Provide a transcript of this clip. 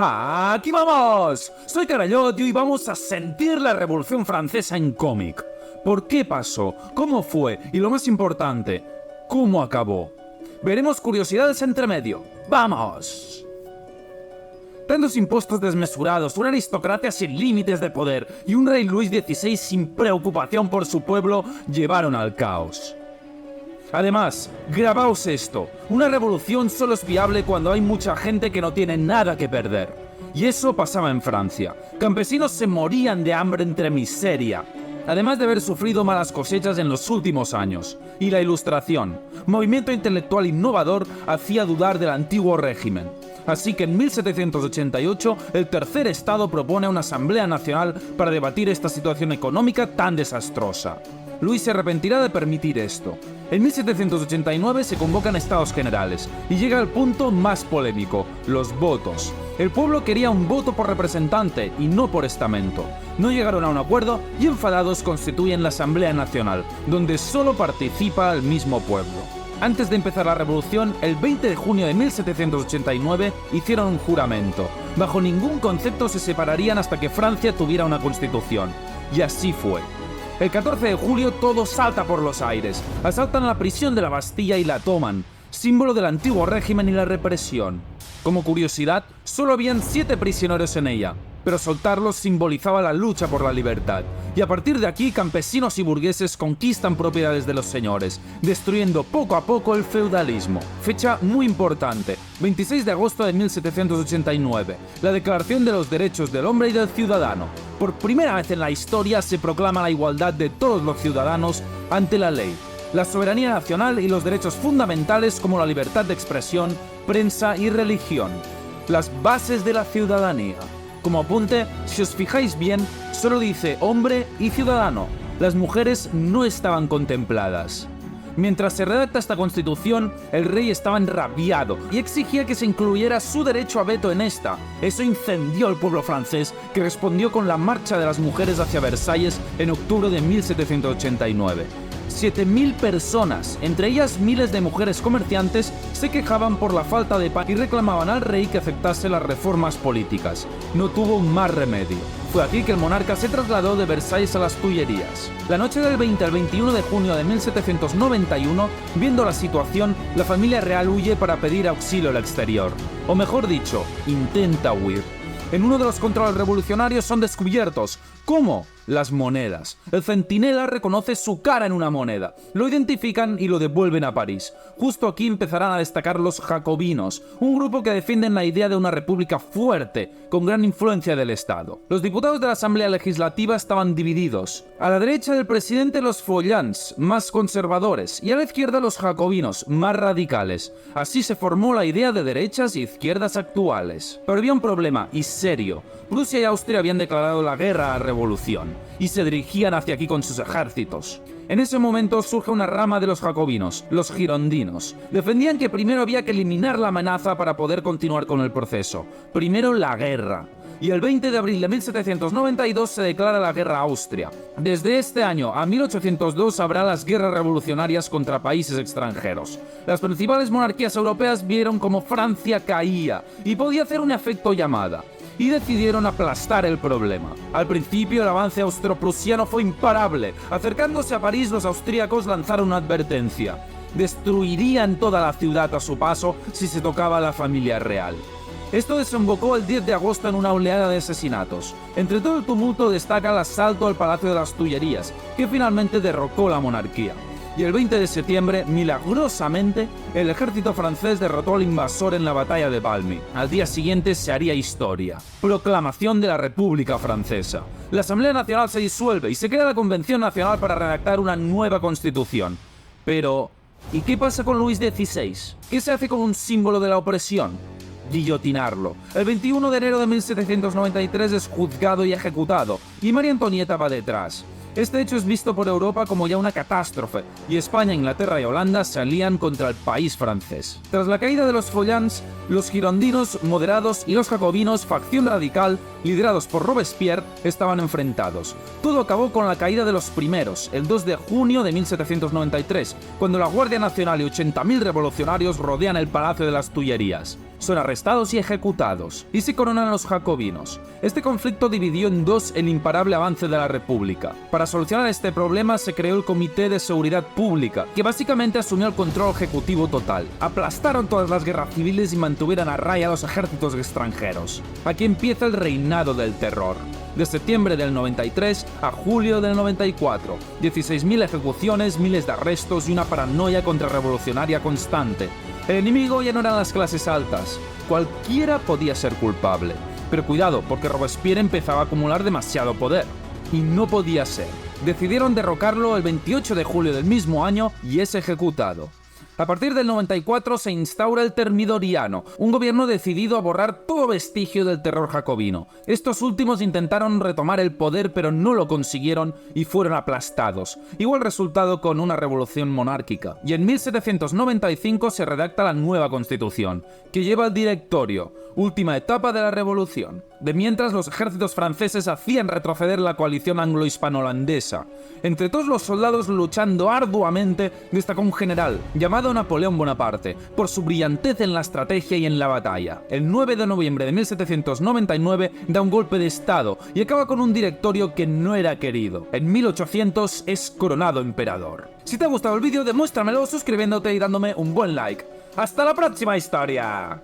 ¡Aquí vamos! Soy Carallot y hoy vamos a sentir la Revolución Francesa en cómic. ¿Por qué pasó? ¿Cómo fue? Y lo más importante, ¿cómo acabó? Veremos curiosidades entre medio. ¡Vamos! Tantos impuestos desmesurados, una aristocracia sin límites de poder y un rey Luis XVI sin preocupación por su pueblo llevaron al caos. Además, grabaos esto, una revolución solo es viable cuando hay mucha gente que no tiene nada que perder. Y eso pasaba en Francia. Campesinos se morían de hambre entre miseria, además de haber sufrido malas cosechas en los últimos años. Y la Ilustración, movimiento intelectual innovador, hacía dudar del antiguo régimen. Así que en 1788 el tercer estado propone una asamblea nacional para debatir esta situación económica tan desastrosa. Luis se arrepentirá de permitir esto. En 1789 se convocan estados generales y llega el punto más polémico, los votos. El pueblo quería un voto por representante y no por estamento. No llegaron a un acuerdo y enfadados constituyen la Asamblea Nacional, donde solo participa el mismo pueblo. Antes de empezar la revolución, el 20 de junio de 1789 hicieron un juramento. Bajo ningún concepto se separarían hasta que Francia tuviera una constitución. Y así fue. El 14 de julio todo salta por los aires. Asaltan la prisión de la Bastilla y la toman, símbolo del antiguo régimen y la represión. Como curiosidad, solo habían 7 prisioneros en ella, pero soltarlos simbolizaba la lucha por la libertad. Y a partir de aquí, campesinos y burgueses conquistan propiedades de los señores, destruyendo poco a poco el feudalismo. Fecha muy importante, 26 de agosto de 1789, la Declaración de los Derechos del Hombre y del Ciudadano. Por primera vez en la historia se proclama la igualdad de todos los ciudadanos ante la ley, la soberanía nacional y los derechos fundamentales como la libertad de expresión, prensa y religión. Las bases de la ciudadanía. Como apunte, si os fijáis bien, solo dice hombre y ciudadano. Las mujeres no estaban contempladas. Mientras se redacta esta constitución, el rey estaba enrabiado y exigía que se incluyera su derecho a veto en esta. Eso incendió al pueblo francés, que respondió con la marcha de las mujeres hacia Versalles en octubre de 1789. 7.000 personas, entre ellas miles de mujeres comerciantes, se quejaban por la falta de pan y reclamaban al rey que aceptase las reformas políticas. No tuvo más remedio. Fue aquí que el monarca se trasladó de Versalles a las Tullerías. La noche del 20 al 21 de junio de 1791, viendo la situación, la familia real huye para pedir auxilio al exterior. O mejor dicho, intenta huir. En uno de los controles revolucionarios son descubiertos. ¿Cómo? Las monedas. El centinela reconoce su cara en una moneda. Lo identifican y lo devuelven a París. Justo aquí empezarán a destacar los jacobinos, un grupo que defienden la idea de una república fuerte, con gran influencia del Estado. Los diputados de la Asamblea Legislativa estaban divididos. A la derecha del presidente los Follans, más conservadores, y a la izquierda los jacobinos, más radicales. Así se formó la idea de derechas y izquierdas actuales. Pero había un problema, y serio. Prusia y Austria habían declarado la guerra a la revolución y se dirigían hacia aquí con sus ejércitos. En ese momento surge una rama de los jacobinos, los girondinos. Defendían que primero había que eliminar la amenaza para poder continuar con el proceso. Primero la guerra. Y el 20 de abril de 1792 se declara la guerra a Austria. Desde este año a 1802 habrá las guerras revolucionarias contra países extranjeros. Las principales monarquías europeas vieron cómo Francia caía y podía hacer un efecto llamada, y decidieron aplastar el problema. Al principio el avance austro-prusiano fue imparable. Acercándose a París, los austríacos lanzaron una advertencia. Destruirían toda la ciudad a su paso si se tocaba a la familia real. Esto desembocó el 10 de agosto en una oleada de asesinatos. Entre todo el tumulto destaca el asalto al Palacio de las Tullerías, que finalmente derrocó la monarquía. Y el 20 de septiembre, milagrosamente, el ejército francés derrotó al invasor en la batalla de Valmy. Al día siguiente se haría historia. Proclamación de la República Francesa. La Asamblea Nacional se disuelve y se crea la Convención Nacional para redactar una nueva constitución. Pero, ¿y qué pasa con Luis XVI? ¿Qué se hace con un símbolo de la opresión? Guillotinarlo. El 21 de enero de 1793 es juzgado y ejecutado, y María Antonieta va detrás. Este hecho es visto por Europa como ya una catástrofe, y España, Inglaterra y Holanda se alían contra el país francés. Tras la caída de los Follans, los girondinos moderados y los jacobinos, facción radical, liderados por Robespierre, estaban enfrentados. Todo acabó con la caída de los primeros, el 2 de junio de 1793, cuando la Guardia Nacional y 80.000 revolucionarios rodean el Palacio de las Tullerías. son arrestados y ejecutados, y se coronan los jacobinos. Este conflicto dividió en dos el imparable avance de la República. Para solucionar este problema se creó el Comité de Seguridad Pública, que básicamente asumió el control ejecutivo total. Aplastaron todas las guerras civiles y mantuvieron a raya a los ejércitos extranjeros. Aquí empieza el reinado del terror. De septiembre del 93 a julio del 94, 16.000 ejecuciones, miles de arrestos y una paranoia contrarrevolucionaria constante. El enemigo ya no eran las clases altas, cualquiera podía ser culpable. Pero cuidado, porque Robespierre empezaba a acumular demasiado poder. Y no podía ser. Decidieron derrocarlo el 28 de julio del mismo año y es ejecutado. A partir del 94 se instaura el Termidoriano, un gobierno decidido a borrar todo vestigio del terror jacobino. Estos últimos intentaron retomar el poder pero no lo consiguieron y fueron aplastados. Igual resultado con una revolución monárquica. Y en 1795 se redacta la nueva constitución, que lleva el Directorio, última etapa de la revolución. De mientras los ejércitos franceses hacían retroceder la coalición anglo-hispano-holandesa. Entre todos los soldados luchando arduamente destacó un general llamado Napoleón Bonaparte, por su brillantez en la estrategia y en la batalla. El 9 de noviembre de 1799 da un golpe de estado y acaba con un directorio que no era querido. En 1800 es coronado emperador. Si te ha gustado el vídeo, demuéstramelo suscribiéndote y dándome un buen like. ¡Hasta la próxima historia!